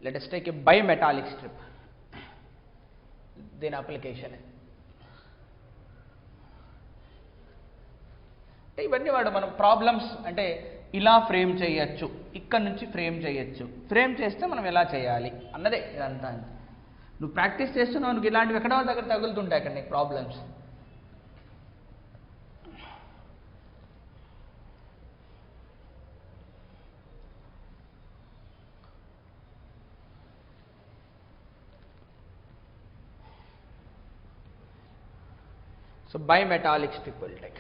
let us take a bimetallic strip, దీని application. ఇవన్నీ వాడు మనం ప్రాబ్లమ్స్ అంటే ఇలా ఫ్రేమ్ చేయొచ్చు, ఇక్కడ నుంచి ఫ్రేమ్ చేయొచ్చు, ఫ్రేమ్ చేస్తే మనం ఎలా చేయాలి అన్నదే ఇదంతా. నువ్వు ప్రాక్టీస్ చేస్తున్నావు, నువ్వు ఇలాంటివి ఎక్కడో దగ్గర తగులుతుంటాయి అక్కడ నీకు problems. So bimetallic strip will take.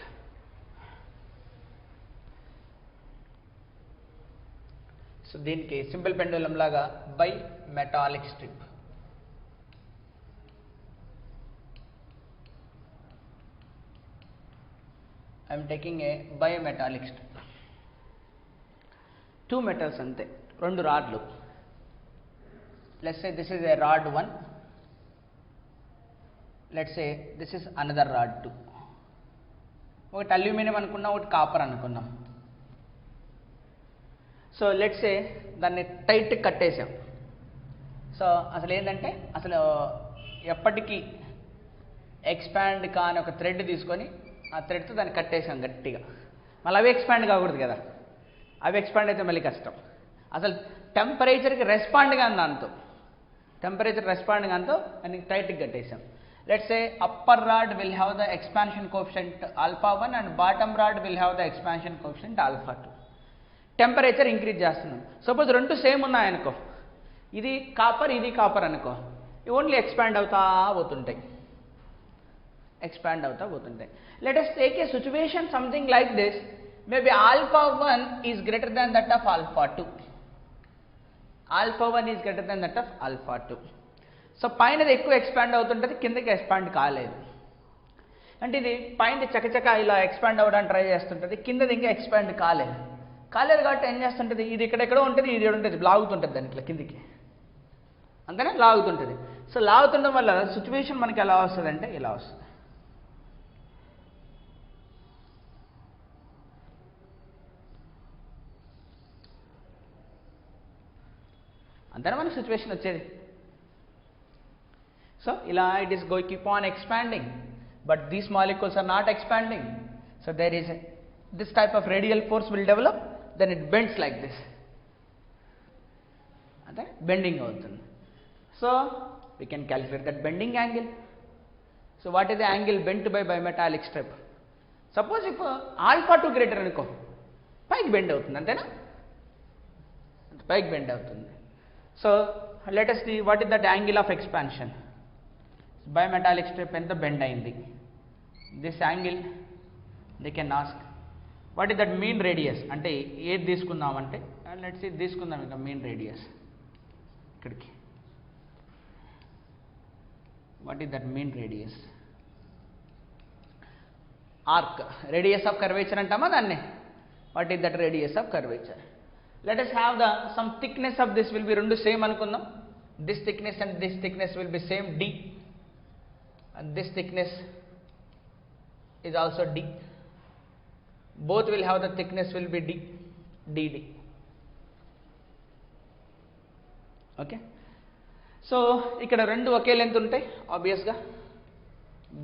So దీనికి సింపుల్ పెండులం లాగా bimetallic strip. I am taking a bimetallic strip. 2 metals అంతే, 2 రాడ్లు. Let's say this is a rod 1. Let's say this is another rod 2. ఒకటి అల్యూమినియం అనుకున్నాం, ఒకటి copper అనుకున్నాం. So let's say దాన్ని tight కట్టేసాం. So అసలు ఏంటంటే అసలు ఎప్పటికీ ఎక్స్పాండ్ కాని ఒక థ్రెడ్ తీసుకొని ఆ థ్రెడ్తో దాన్ని కట్టేసాం గట్టిగా. మళ్ళీ అవి ఎక్స్పాండ్ కాకూడదు కదా, అవి ఎక్స్పాండ్ అయితే మళ్ళీ కష్టం. అసలు టెంపరేచర్కి రెస్పాండ్ కానీ దాంతో, టెంపరేచర్ రెస్పాండ్ కానితో దాన్ని టైట్గా కట్టేసాం. Let's say upper rod will have the expansion coefficient alpha 1 and bottom rod will have the expansion coefficient alpha 2. Temperature increase చేస్తున్నాం. సపోజ్ రెండు సేమ్ ఉన్నాయనుకో, ఇది కాపర్ ఇది కాపర్ అనుకో, ఓన్లీ ఎక్స్పాండ్ అవుతా పోతుంటాయి, ఎక్స్పాండ్ అవుతా పోతుంటాయి. Let us take a situation something like this. Maybe alpha 1 is greater than that of alpha 2. Alpha 1 is greater than that of alpha 2. So పైనది ఎక్కువ expand అవుతుంటుంది, కిందకి ఎక్స్పాండ్ కాలేదు. అంటే ఇది పైన చకచక ఇలా ఎక్స్పాండ్ అవ్వడానికి ట్రై చేస్తుంటుంది, కిందది ఇంకా ఎక్స్పాండ్ కాలేదు కాబట్టి ఏం చేస్తుంటుంది, ఇది ఇక్కడెక్కడో ఉంటుంది, ఇది ఉంటుంది, లాగుతుంటుంది దానికి ఇట్లా కిందికి, అంతేనా, లాగుతుంటుంది. సో లాగుతుండడం వల్ల సిచ్యువేషన్ మనకి ఎలా వస్తుంది అంటే ఇలా వస్తుంది. అంతేనా మనకి సిచ్యువేషన్ వచ్చేది. So it is going to keep on expanding, but these molecules are not expanding. So there is this type of radial force will develop, then it bends like this. Okay, bending avutundi. So we can calculate that bending angle. So what is the angle bent by bimetallic strip? Suppose if alpha 2 greater anuko, pike bend avutundi, antena, pike bend avutundi. So let us see what is that angle of expansion. Bimetallic strip ఎంత bend అయింది, this angle they can ask what is that mean radius. అంటే ఏది తీసుకుందామంటే let's see తీసుకుందాం ఇక mean radius ఇక్కడికి. What is that mean radius, arc radius of curvature అంటామా దాన్ని. What is that radius of curvature. Let us have the some thickness of this will be రెండు same అనుకుందాం. This thickness and this thickness will be same d. And this thickness is also d. Both will have the thickness will be dd. Okay. So ikkada rendu oke length untayi obvious ga,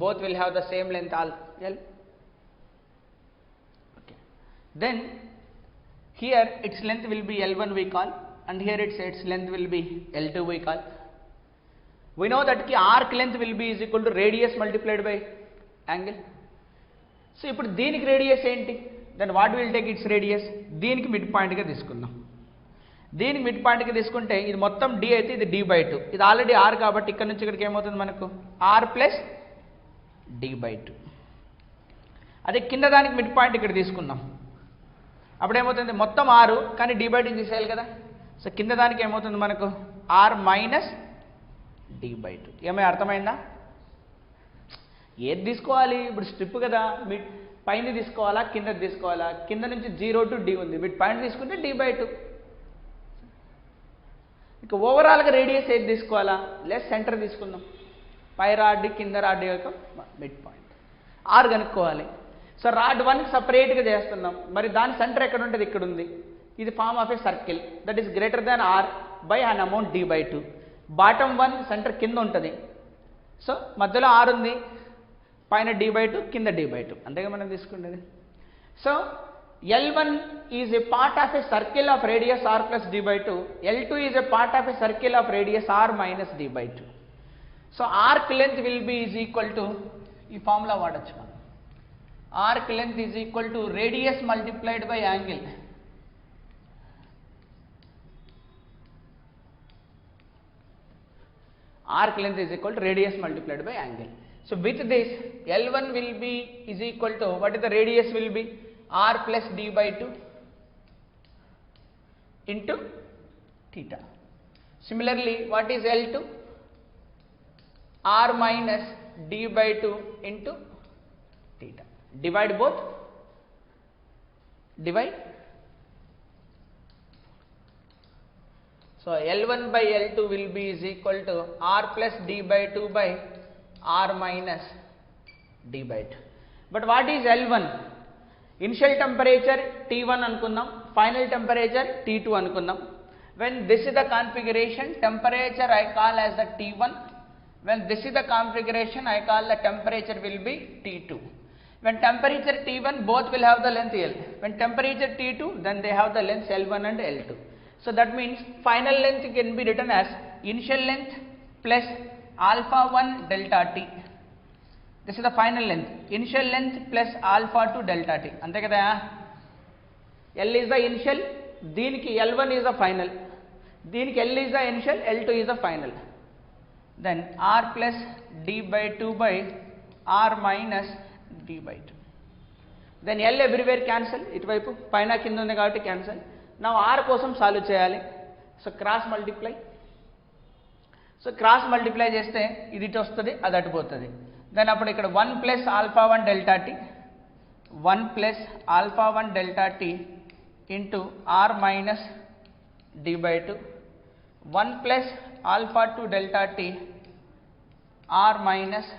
both will have the same length l. Okay. Then here its length will be L1 we call, and here its length will be L2 we call. We know that ki arc length will be is equal to radius multiplied by angle. So ఇప్పుడు దీనికి radius ఏంటి, then what will take its radius, దీనికి mid point గా తీసుకుందాం. దీనికి mid point గా తీసుకుంటే ఇది మొత్తం d అయితే ఇది d/2, ఇది ఆల్రెడీ r కాబట్టి ఇక్కడ నుంచి ఇక్కడికి ఏమవుతుంది మనకు r ప్లస్ d/2. అదే కింద దానికి మిడ్ పాయింట్ ఇక్కడ తీసుకుందాం, అప్పుడు ఏమవుతుంది మొత్తం r కానీ d/2 తీసేయాలి కదా. సో కింద దానికి ఏమవుతుంది మనకు r మైనస్ d/2. ఏమైనా అర్థమైందా? ఏది తీసుకోవాలి ఇప్పుడు, స్ట్రిప్ కదా, మిడ్ పైన తీసుకోవాలా కింద తీసుకోవాలా, కింద నుంచి 0 to d ఉంది, మిడ్ పాయింట్ తీసుకుంటే d/2. ఇక ఓవరాల్గా రేడియస్ ఏది తీసుకోవాలా, లెస్ సెంటర్ తీసుకుందాం, పై రాడ్ కింద రాడ్ యొక్క మిడ్ పాయింట్ r కనుక్కోవాలి. సో రాడ్ 1 సపరేట్గా చేస్తున్నాం, మరి దాని సెంటర్ ఎక్కడ ఉంటుంది, ఇక్కడ ఉంది. ఇది form of a circle that is greater than r, by an amount d by 2. Bottom one center కింద ఉంటుంది. సో మధ్యలో r ఉంది, పైన d by 2, కింద d by 2. అంతేగా మనం తీసుకునేది. So L1 is a part of a circle of radius r plus d by 2. L2 is a part of a circle of radius r minus d by 2. So arc length will be is equal to, ఈ formula వాడచ్చు మనం. Arc length is equal to radius multiplied by angle. Arc length is equal to radius multiplied by angle. So with this, L1 will be is equal to, what is the radius will be? R plus d by 2 into theta. Similarly, what is L2? R minus d by 2 into theta. Divide both. Divide. So L1 by L2 will be is equal to R plus d by 2 by R minus d by 2. But what is L1? Initial temperature T1 అనుకుందాం, final temperature T2 అనుకుందాం. When this is the configuration, temperature I call as the T1. When this is the configuration, I call the temperature will be T2. When temperature T1, both will have the length L. When temperature T2, then they have the length L1 and L2. So that means final length can be written as initial length plus alpha 1 delta t. This is the final length. Initial length plus alpha 2 delta t. Ante kada? L is the initial, deeniki L1 is the final. Deeniki L is the initial, L2 is the final. Then R plus d by 2 by R minus d by 2. Then L everywhere cancel. ఇటువైపు పైన కింద ఉంది కాబట్టి cancel. Now R కోసం solve చేయాలి. So cross multiply. So cross multiply చేస్తే ఇది ఇటు వస్తుంది, అది అటు పోతుంది. దెన్ అప్పుడు ఇక్కడ 1 plus alpha 1 delta t, 1 plus alpha 1 delta t into r minus d by 2, 1 plus alpha 2 delta t r minus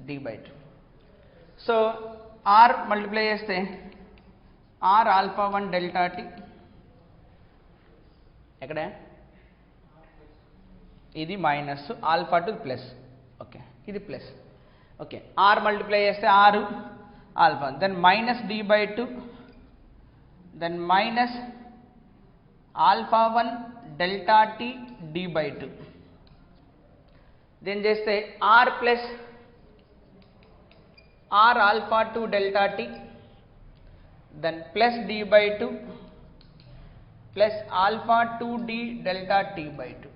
d by 2. So r multiply చేస్తే ఆర్ ఆల్ఫా 1 డెల్టా టీ, ఎక్కడ ఇది మైనస్, ఆల్ఫా 2 ప్లస్, ఓకే ఇది plus, okay r multiply చేస్తే ఆరు alpha, then minus d by 2, then minus alpha 1 delta t d by 2, then చేస్తే r plus r alpha 2 delta t, then plus d by 2 plus alpha 2 d delta t by 2.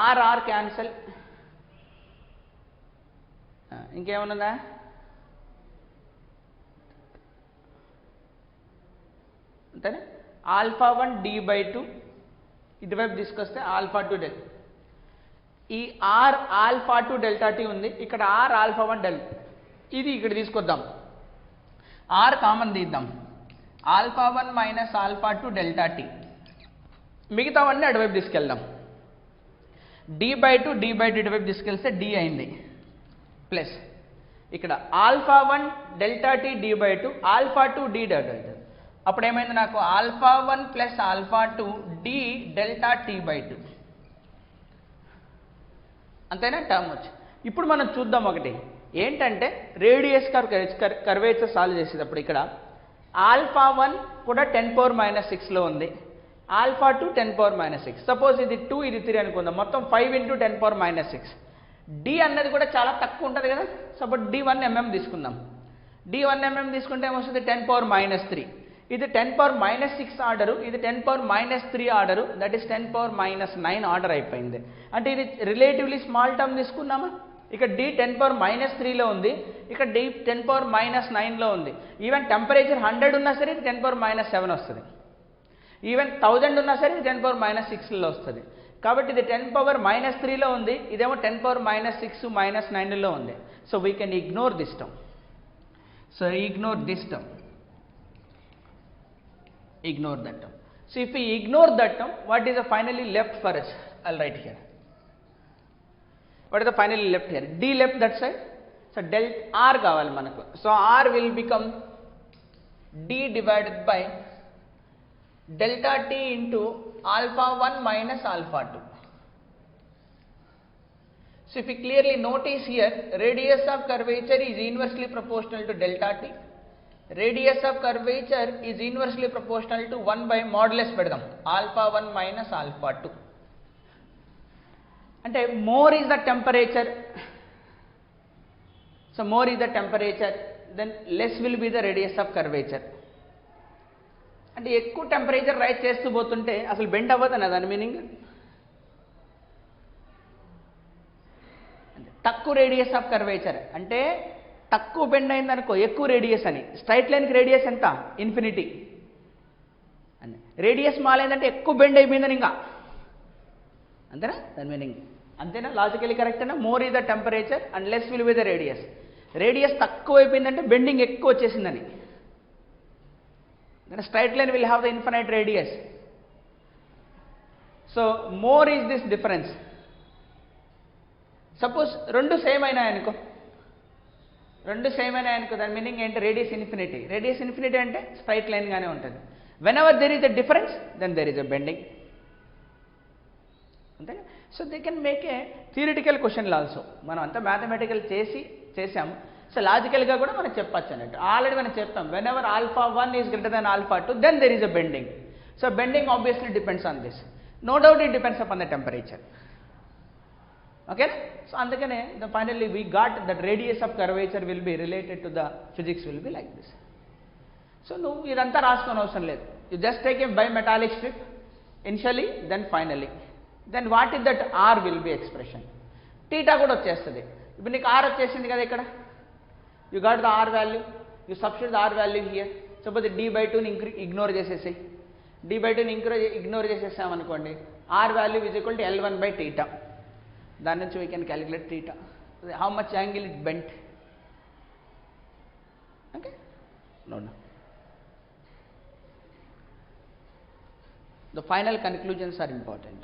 R r cancel, ఇంకేమన్నా అంతేనా? Alpha 1 d by 2 ఇటువైపు తీసుకొస్తే alpha 2 del, ఈ r alpha 2 delta t ఉంది, ఇక్కడ r alpha 1 del, ఇది ఇక్కడ తీసుకొద్దాం, ఆర్ కామన్ తీద్దాం, alpha 1 minus alpha 2 delta t, మిగతావన్నీ అటువైపు తీసుకెళ్దాం. డి బై 2 డి బై 2 ఇటువైపు తీసుకెళ్తే డి అయింది, ప్లస్ ఇక్కడ alpha 1 delta t d by 2 alpha 2 d delta t, అప్పుడు ఏమైంది నాకు alpha 1 plus alpha 2 d delta t by 2, అంతేనా టర్మ్ వచ్చి. ఇప్పుడు మనం చూద్దాం ఒకటి ఏంటంటే రేడియస్ కర్వేచర్ సాల్వ్ చేసేటప్పుడు ఇక్కడ ఆల్ఫా 1 కూడా 10⁻⁻6లో ఉంది, ఆల్ఫా 2 10⁻⁻6. సపోజ్ ఇది 2 ఇది 3 అనుకుందాం, మొత్తం 5 × 10⁻⁻6. డి అన్నది కూడా చాలా తక్కువ ఉంటుంది కదా, సపోజ్ డి 1 mm తీసుకుందాం, డి 1 mm తీసుకుంటే ఏమొస్తుంది 10⁻⁻3. ఇది 10⁻⁻6 ఆర్డరు, ఇది 10⁻⁻3 ఆర్డరు, దట్ ఈస్ 10⁻⁻9 ఆర్డర్ అయిపోయింది. అంటే ఇది రిలేటివ్లీ స్మాల్ టర్మ్ తీసుకున్నామా, ఇక్కడ డి 10⁻⁻3లో ఉంది, ఇక్కడ డి 10⁻⁻9లో ఉంది. ఈవెన్ టెంపరేచర్ 100 ఉన్నా సరే ఇది 10⁻⁻7 వస్తుంది, ఈవెన్ 1000 ఉన్నా సరే ఇది 10⁻⁻6లో వస్తుంది. కాబట్టి ఇది 10⁻⁻3లో ఉంది, ఇదేమో 10⁻⁻6 -9లో ఉంది. So we can ignore this term. So ignore this term, ignore that term. So if we ignore that term, what is the finally left for us? I'll write here. What is the finally left here? D left that side. So del R kavali manaku. So R will become D divided by delta t into alpha 1 minus alpha 2. So if you clearly notice here, radius of curvature is inversely proportional to delta t. Radius of curvature is inversely proportional to 1 by modulus పెడదాం alpha 1 minus alpha 2. అంటే more is the temperature, so more is the temperature, then less will be the radius of curvature. అంటే ఎక్కువ temperature rise చేస్తూ పోతుంటే అసలు bend అవ్వదన్న దాని meaning. తక్కువ radius of curvature అంటే తక్కువ బెండ్ అయిందనుకో ఎక్కువ రేడియస్ అని. స్ట్రైట్ లైన్కి రేడియస్ ఎంత? ఇన్ఫినిటీ. అని రేడియస్ మాలైందంటే ఎక్కువ బెండ్ అయిపోయిందని ఇంకా, అంతేనా దాని మీనింగ్? అంతేనా? లాజికలీ కరెక్టేనా? More is the temperature and less will be the radius. Radius తక్కువ అయిపోయిందంటే బెండింగ్ ఎక్కువ వచ్చేసిందని. then a straight line will have the infinite radius. So more is this difference. Suppose రెండు సేమ్ అయినా అనుకో, దాని మీనింగ్ ఏంటి? Radius infinity. రేడియస్ ఇన్ఫినిటీ అంటే స్ట్రైట్ లైన్ గానే ఉంటుంది. whenever there is a difference then there is a bending. అంతేగా? So they can make a theoretical క్వశ్చన్లు ఆల్సో. మనం అంతా మ్యాథమెటికల్ చేసాము. సో లాజికల్గా కూడా మనం చెప్పచ్చు అన్నట్టు. ఆల్రెడీ మనం చెప్పాం, whenever alpha 1 is greater than alpha 2 then there is a bending. So bending obviously depends on this. No doubt it depends upon the temperature. ఓకేనా? సో అందుకనే finally we got that radius of curvature will be related to the physics will be like this. So నువ్వు ఇదంతా రాసుకోని అవసరం లేదు. You just take a bimetallic strip initially then finally. Then what is that R will be expression. Theta కూడా వచ్చేస్తుంది. ఇప్పుడు నీకు R వచ్చేసింది కదా ఇక్కడ. You got the R value, you substitute the R value here. Suppose d/2ని ignore చేసేసాయి. d/2ని ఇగ్నోర్ చేసేసామనుకోండి, R value is equal to L1/θ. దాని నుంచి we can calculate θ, how much angle it bent. Okay, no. The final conclusions are important.